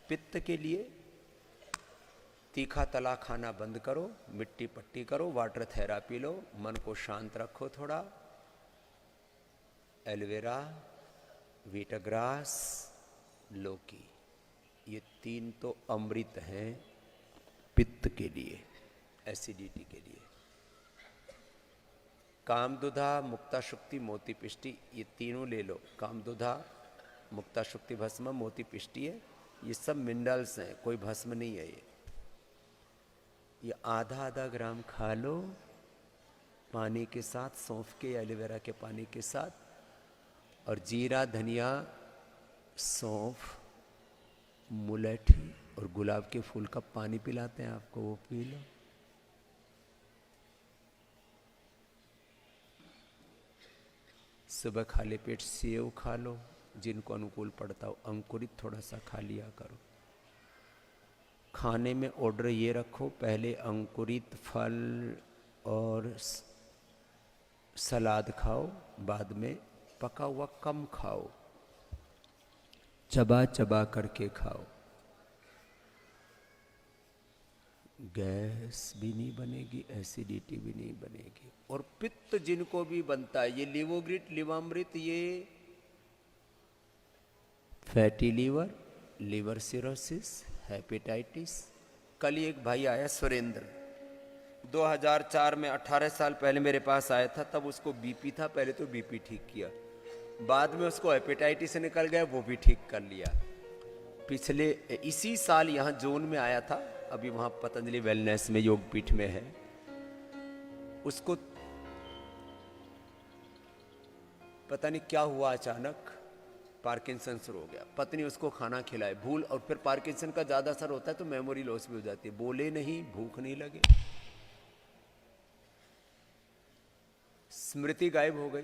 पित्त के लिए तीखा तला खाना बंद करो, मिट्टी पट्टी करो, वाटर थेरापी लो, मन को शांत रखो थोड़ा, एलोवेरा, वीटाग्रास, लौकी, ये 3 तो अमृत हैं पित्त के लिए, एसिडिटी के लिए। कामदुधा, मुक्ताशुक्ति, मोती पिष्टी, ये तीनों ले लो। कामदुधा, मुक्ताशुक्ति भस्म, मोती पिष्टी है, ये सब मिनरल्स हैं, कोई भस्म नहीं है। ये आधा ग्राम खा लो पानी के साथ, सौंफ के या एलोवेरा के पानी के साथ, और जीरा, धनिया, सौंफ, मुलैठी और गुलाब के फूल का पानी पिलाते हैं आपको, वो पी लो। सुबह खाली पेट सेव खा लो, जिनको अनुकूल पड़ता हो। अंकुरित थोड़ा सा खा लिया करो। खाने में ऑर्डर ये रखो, पहले अंकुरित फल और सलाद खाओ, बाद में पका हुआ कम खाओ, चबा चबा करके खाओ। गैस भी नहीं बनेगी, एसिडिटी भी नहीं बनेगी। और पित्त जिनको भी बनता है, ये लिवोग्रिट, लिवामृत, ये fatty liver, liver cirrhosis, hepatitis. कल एक भाई आया सुरेंद्र, 2004 में 18 साल पहले मेरे पास आया था। तब उसको बीपी था, पहले तो बीपी ठीक किया, बाद में उसको हेपेटाइटिस से निकल गया, वो भी ठीक कर लिया। पिछले इसी साल यहाँ जून में आया था, अभी वहाँ पतंजलि वेलनेस में योगपीठ में है। उसको पता नहीं क्या हुआ, अचानक पार्किंसन शुरू हो गया। पत्नी उसको खाना खिलाए, भूल, और फिर पार्किंसन का ज़्यादा असर होता है तो मेमोरी लॉस भी हो जाती है। बोले नहीं, भूख नहीं लगे, स्मृति गायब हो गई,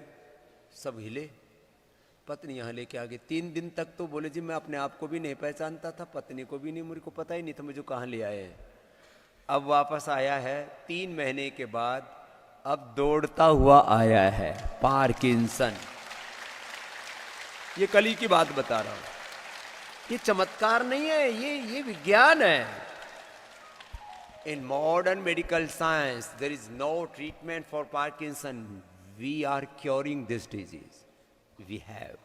सब हिले। पत्नी यहाँ लेके आ गई। 3 दिन तक तो बोले जी मैं अपने आप को भी नहीं पहचानता था, पत्नी को भी नहीं, मुझे को पता ही नहीं था मुझे कहाँ ले आए हैं। अब वापस आया है 3 महीने के बाद, अब दौड़ता हुआ आया है, पार्किंसन। ये कल ही की बात बता रहा हूं, ये चमत्कार नहीं है, ये विज्ञान है। In modern medical science there is no treatment for Parkinson, we are curing this disease, we have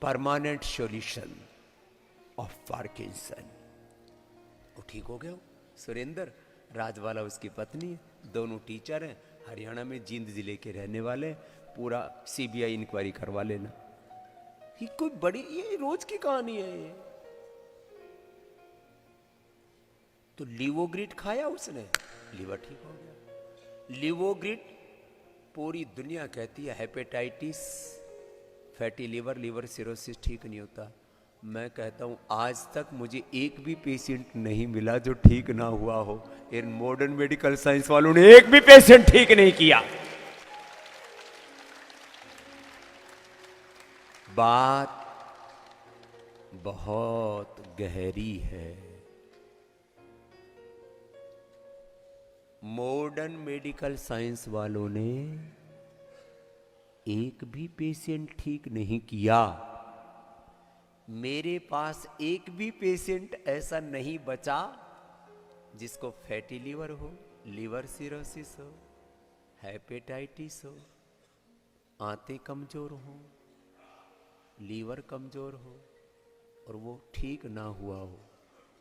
permanent solution of Parkinson. वो ठीक हो गया सुरेंद्र। राजवाला उसकी पत्नी है, दोनों टीचर हैं, हरियाणा में जींद जिले के रहने वाले। पूरा सीबीआई इंक्वायरी करवा लेना। ये कोई बड़ी, ये रोज की कहानी है ये। तो लिवोग्रिट खाया उसने, लीवर ठीक हो गया। लिवोग्रिट पूरी दुनिया कहती है hepatitis, fatty liver, liver cirrhosis ठीक नहीं होता। मैं कहता हूं आज तक मुझे एक भी पेशेंट नहीं मिला जो ठीक ना हुआ हो। इन मॉडर्न मेडिकल साइंस वालों ने एक भी पेशेंट ठीक नहीं किया। बात बहुत गहरी है। मॉडर्न मेडिकल साइंस वालों ने एक भी पेशेंट ठीक नहीं किया। मेरे पास एक भी पेशेंट ऐसा नहीं बचा जिसको फैटी लीवर हो, लिवर सिरोसिस हो, हेपेटाइटिस हो, आंतें कमजोर हो, लीवर कमजोर हो और वो ठीक ना हुआ हो।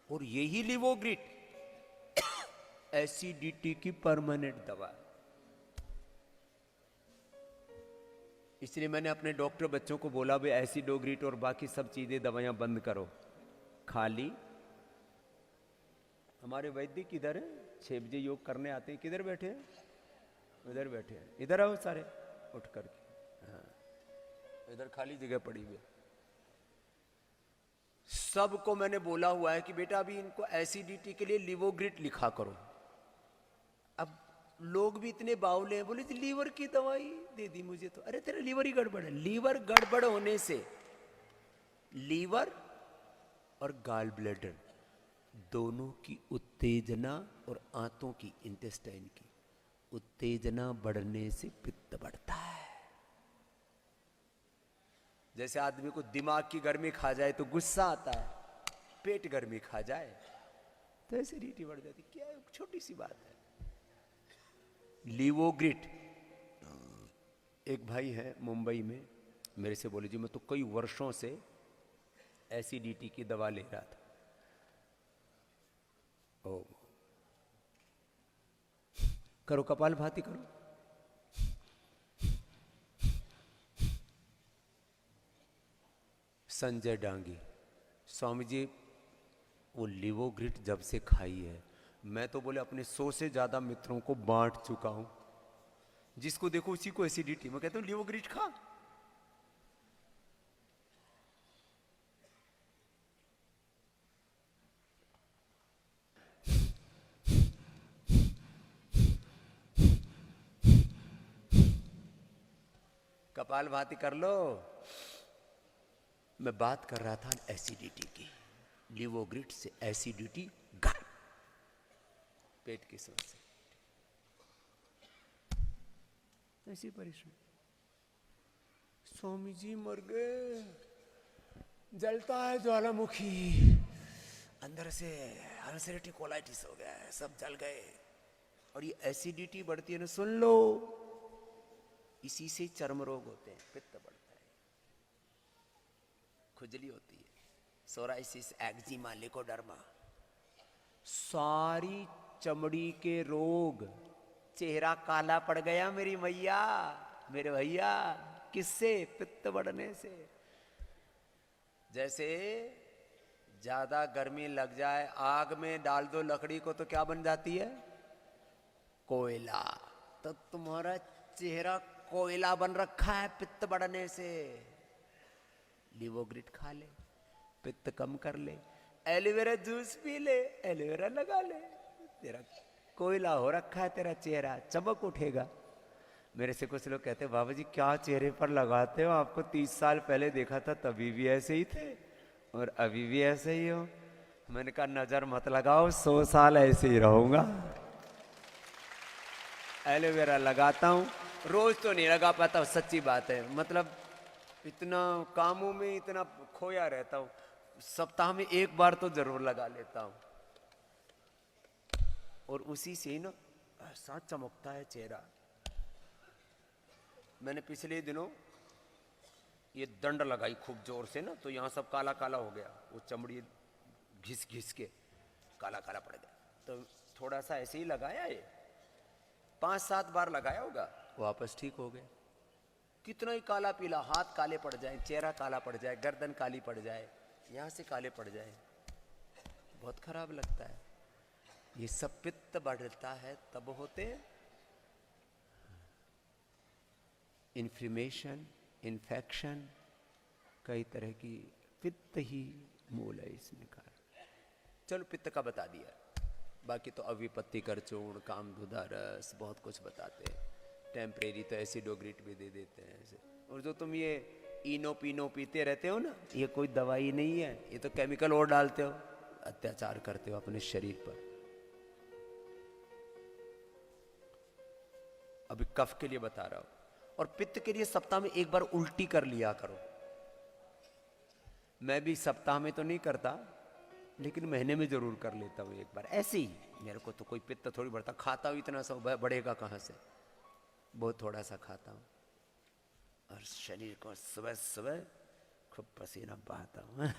और यही लिवोग्रिट एसिडिटी की परमानेंट दवा। इसलिए मैंने अपने डॉक्टर बच्चों को बोला भाई एसिडोग्रिट और बाकी सब चीजें, दवाइयां बंद करो। खाली हमारे वैद्य किधर है? 6 बजे योग करने आते हैं, किधर बैठे हैं? इधर बैठे हैं। इधर आओ सारे उठ करके। हाँ, इधर खाली जगह पड़ी हुई है। सबको मैंने बोला हुआ है कि बेटा अभी इनको एसिडिटी के लिए लिवोग्रिट लिखा करो। अब लोग भी इतने बावले हैं, बोले लीवर की दवाई दे दी मुझे तो। अरे तेरा लीवर ही गड़बड़ है। लीवर गड़बड़ होने से लीवर और गॉल ब्लैडर दोनों की उत्तेजना और आंतों की, इंटेस्टाइन की उत्तेजना बढ़ने से पित्त बढ़ता है। जैसे आदमी को दिमाग की गर्मी खा जाए तो गुस्सा आता है, पेट गर्मी खा जाए तो एसिडिटी बढ़ जाती। क्या है, छोटी सी बात है। लीवोग्रिट, एक भाई है मुंबई में, मेरे से बोले जी मैं तो कई वर्षों से एसिडिटी की दवा ले रहा था। ओ, करो कपाल भाती करो। संजय डांगी, स्वामी जी वो लिवोग्रिट जब से खाई है, मैं तो बोले अपने 100 से ज्यादा मित्रों को बांट चुका हूं, जिसको देखो उसी को एसिडिटी। मैं कहता हूं लिवोग्रिट खा। कपाल भाती कर लो। मैं बात कर रहा था एसिडिटी की, लिवोग्रिट से एसिडिटी गायब, पेट की समस्या ऐसी परेशानी। स्वामी जी मर गए, जलता है ज्वालामुखी, अंदर से अल्सरेटिव कोलाइटिस हो गया है, सब जल गए। और ये एसिडिटी बढ़ती है ना, सुन लो, इसी से चर्म रोग होते हैं, पित्त बढ़ता है, खुजली होती है, सोराइसिस, एक्जिमा, लिकोडर्मा, सारी चमड़ी के रोग। चेहरा काला पड़ गया मेरी मैया, मेरे भैया, किससे? पित्त बढ़ने से। जैसे ज्यादा गर्मी लग जाए, आग में डाल दो लकड़ी को तो क्या बन जाती है? कोयला। तो तुम्हारा चेहरा कोयला बन रखा है पित्त बढ़ने से। लिवोग्रिट खा ले, पित्त कम कर ले, एलोवेरा जूस पी ले, एलोवेरा लगा ले, तेरा कोयला हो रखा है, तेरा चेहरा चमक उठेगा। मेरे से कुछ लोग कहते हैं बाबा जी क्या चेहरे पर लगाते हो, आपको 30 साल पहले देखा था तभी भी ऐसे ही थे और अभी भी ऐसे ही हो। मैंने कहा नजर मत लगाओ, 100 साल ऐसे ही रहूंगा। एलोवेरा लगाता हूँ, रोज तो नहीं लगा पाता, सच्ची बात है, मतलब इतना कामों में इतना खोया रहता हूँ, सप्ताह में एक बार तो जरूर लगा लेता हूँ, और उसी से ही ना ऐसा चमकता है चेहरा। मैंने पिछले दिनों ये दंड लगाई खूब जोर से ना, तो यहाँ सब काला काला हो गया, वो चमड़ी घिस घिस के काला काला पड़ गया। तो थोड़ा सा ऐसे ही लगाया, ये 5-7 बार लगाया होगा, वापस ठीक हो गया। कितना ही काला पीला, हाथ काले पड़ जाए, चेहरा काला पड़ जाए, गर्दन काली पड़ जाए, यहाँ से काले पड़ जाए, बहुत खराब लगता है। ये सब पित्त बढ़ता है तब होते हैं। इन्फ्लेमेशन, इन्फेक्शन, कई तरह की, पित्त ही मूल है इसमें कारण। चलो पित्त का बता दिया, बाकी तो अविपत्ति कर चूर्ण, कामधुधा रस, बहुत कुछ बताते हैं। टेम्परेरी तो एसिडोग्रिट भी दे देते हैं ऐसे। और जो तुम ये इनो पीनो पीते रहते हो ना, ये कोई दवाई नहीं है, ये तो केमिकल और डालते हो, अत्याचार करते हो अपने शरीर पर। अभी कफ के लिए बता रहा हूं, और पित्त के लिए सप्ताह में एक बार उल्टी कर लिया करो। मैं भी सप्ताह में तो नहीं करता, लेकिन महीने में जरूर कर लेता हूं एक बार, ऐसे ही। मेरे को तो कोई पित्त थोड़ी बढ़ता, खाता हूं इतना सा, बढ़ेगा कहां से, बहुत थोड़ा सा खाता हूं, और शरीर को सुबह सुबह खूब पसीना बहाता हूं।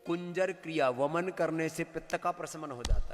कुंजर क्रिया, वमन करने से पित्त का प्रशमन हो जाता है।